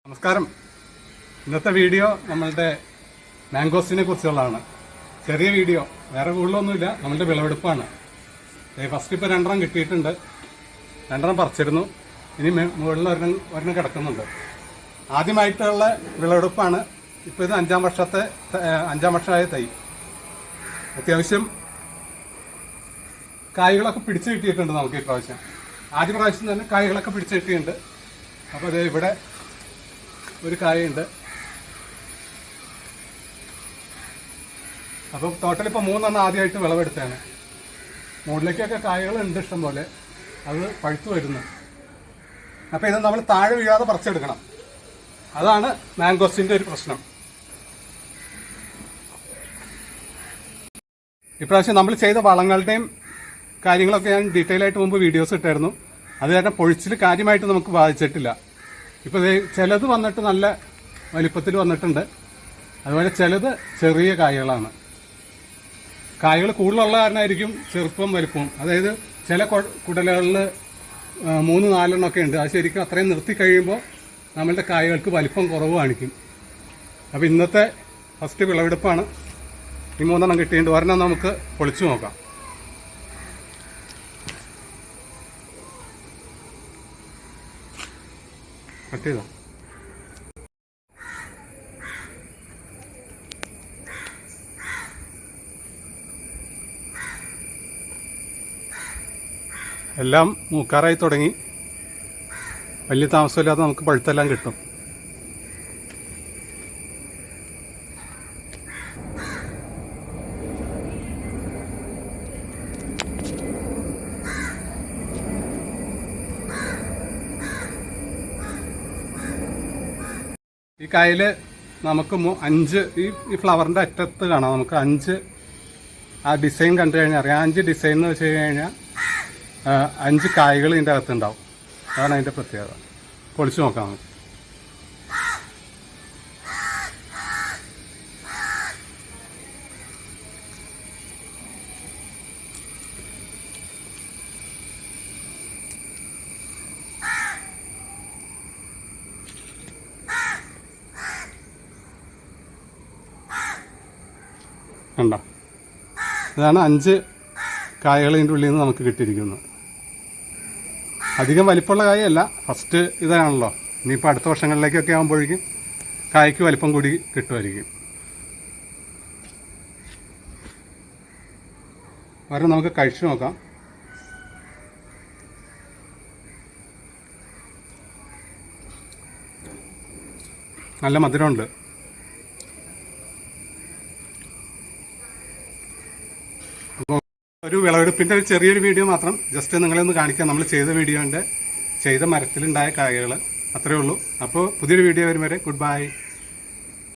നമസ്കാരം. ഇന്നത്തെ വീഡിയോ നമ്മളുടെ മാംഗോസിനെ കുറിച്ചുള്ളതാണ്. ചെറിയ വീഡിയോ, വേറെ കൂടുതലൊന്നുമില്ല. നമ്മളുടെ വിളവെടുപ്പാണ്. ഫസ്റ്റ് ഇപ്പോൾ 2 കിട്ടിയിട്ടുണ്ട്. 2 പറിച്ചിരുന്നു. ഇനി മുകളിൽ ഒരെണ്ണം കിടക്കുന്നുണ്ട്. ആദ്യമായിട്ടുള്ള വിളവെടുപ്പാണ്. ഇപ്പോൾ ഇത് 5 വർഷമായ തൈ. അത്യാവശ്യം കായ്കളൊക്കെ പിടിച്ചു കിട്ടിയിട്ടുണ്ട് നമുക്ക് ഈ പ്രാവശ്യം. ആദ്യ പ്രാവശ്യം തന്നെ കായ്കളൊക്കെ പിടിച്ചു കിട്ടിയിട്ടുണ്ട്. അപ്പോൾ അത് ഇവിടെ ഒരു കായുണ്ട്. അപ്പോൾ ടോട്ടൽ ഇപ്പോൾ 3 ആദ്യമായിട്ട് വിളവെടുത്താണ്. മുകളിലേക്കൊക്കെ കായകളുണ്ട് ഇഷ്ടം പോലെ. അത് പഴുത്തു വരുന്നു. അപ്പോൾ ഇത് നമ്മൾ താഴെ വീഴാതെ പറിച്ചെടുക്കണം. അതാണ് മാംഗോസിൻ്റെ ഒരു പ്രശ്നം. ഇപ്രാവശ്യം നമ്മൾ ചെയ്ത വളങ്ങളുടെയും കാര്യങ്ങളൊക്കെ ഞാൻ ഡീറ്റെയിൽ ആയിട്ട് മുമ്പ് വീഡിയോസ് ഇട്ടായിരുന്നു. അത് കാരണം പൊഴിച്ചിൽ കാര്യമായിട്ട് നമുക്ക് ബാധിച്ചിട്ടില്ല. ഇപ്പോൾ ചിലത് വന്നിട്ട് നല്ല വലിപ്പത്തിൽ വന്നിട്ടുണ്ട്. അതുപോലെ ചിലത് ചെറിയ കായകളാണ്. കായകൾ കൂടുതലുള്ള കാരണമായിരിക്കും ചെറുപ്പം വലിപ്പവും. അതായത് ചില കുടലുകളിൽ 3-4 എണ്ണമൊക്കെ ഉണ്ട്. അത് ശരിക്കും അത്രയും നിർത്തി കഴിയുമ്പോൾ നമ്മളുടെ കായകൾക്ക് വലിപ്പം കുറവ് കാണിക്കും. അപ്പോൾ ഇന്നത്തെ ഫസ്റ്റ് വിളവെടുപ്പാണ്. ഈ 3 കിട്ടിയിട്ടുണ്ട്. ഒരെണ്ണം നമുക്ക് പൊളിച്ചു നോക്കാം. കട്ട് ചെയ്തോ. എല്ലാം മൂക്കാറായി തുടങ്ങി. വലിയ താമസമില്ലാതെ നമുക്ക് പഴുത്തെല്ലാം കിട്ടും. ഈ കായൽ നമുക്ക് 5 ഈ ഫ്ലവറിൻ്റെ അറ്റത്ത് കാണാം. നമുക്ക് 5 ആ ഡിസൈൻ കണ്ടു കഴിഞ്ഞാൽ അറിയാം. 5 ഡിസൈൻ എന്ന് വെച്ച് കഴിഞ്ഞാൽ 5 കായകൾ ഇതിൻ്റെ അകത്തുണ്ടാവും. അതാണ് അതിൻ്റെ പ്രത്യേകത. പൊളിച്ചു നോക്കാം നമുക്ക്. കണ്ടോ, ഇതാണ് 5 കായകൾ ഇതിൻ്റെ ഉള്ളിൽ നിന്ന് നമുക്ക് കിട്ടിയിരിക്കുന്നത്. അധികം വലിപ്പമുള്ള കായല്ല. ഫസ്റ്റ് ഇതാണല്ലോ. ഇനിയിപ്പോൾ അടുത്ത വർഷങ്ങളിലേക്കൊക്കെ ആകുമ്പോഴേക്കും കായ്ക്ക് വലിപ്പം കൂടി കിട്ടുമായിരിക്കും. വരെ നമുക്ക് കഴിച്ചു നോക്കാം. നല്ല മധുരമുണ്ട്. ഒരു വിളവെടുപ്പിൻ്റെ ഒരു ചെറിയൊരു വീഡിയോ മാത്രം ജസ്റ്റ് നിങ്ങളെ ഒന്ന് കാണിക്കാം. നമ്മൾ ചെയ്ത മരത്തിലുണ്ടായ കായകൾ അത്രയേ ഉള്ളൂ. അപ്പോൾ പുതിയൊരു വീഡിയോ വരും വരെ ഗുഡ് ബൈ.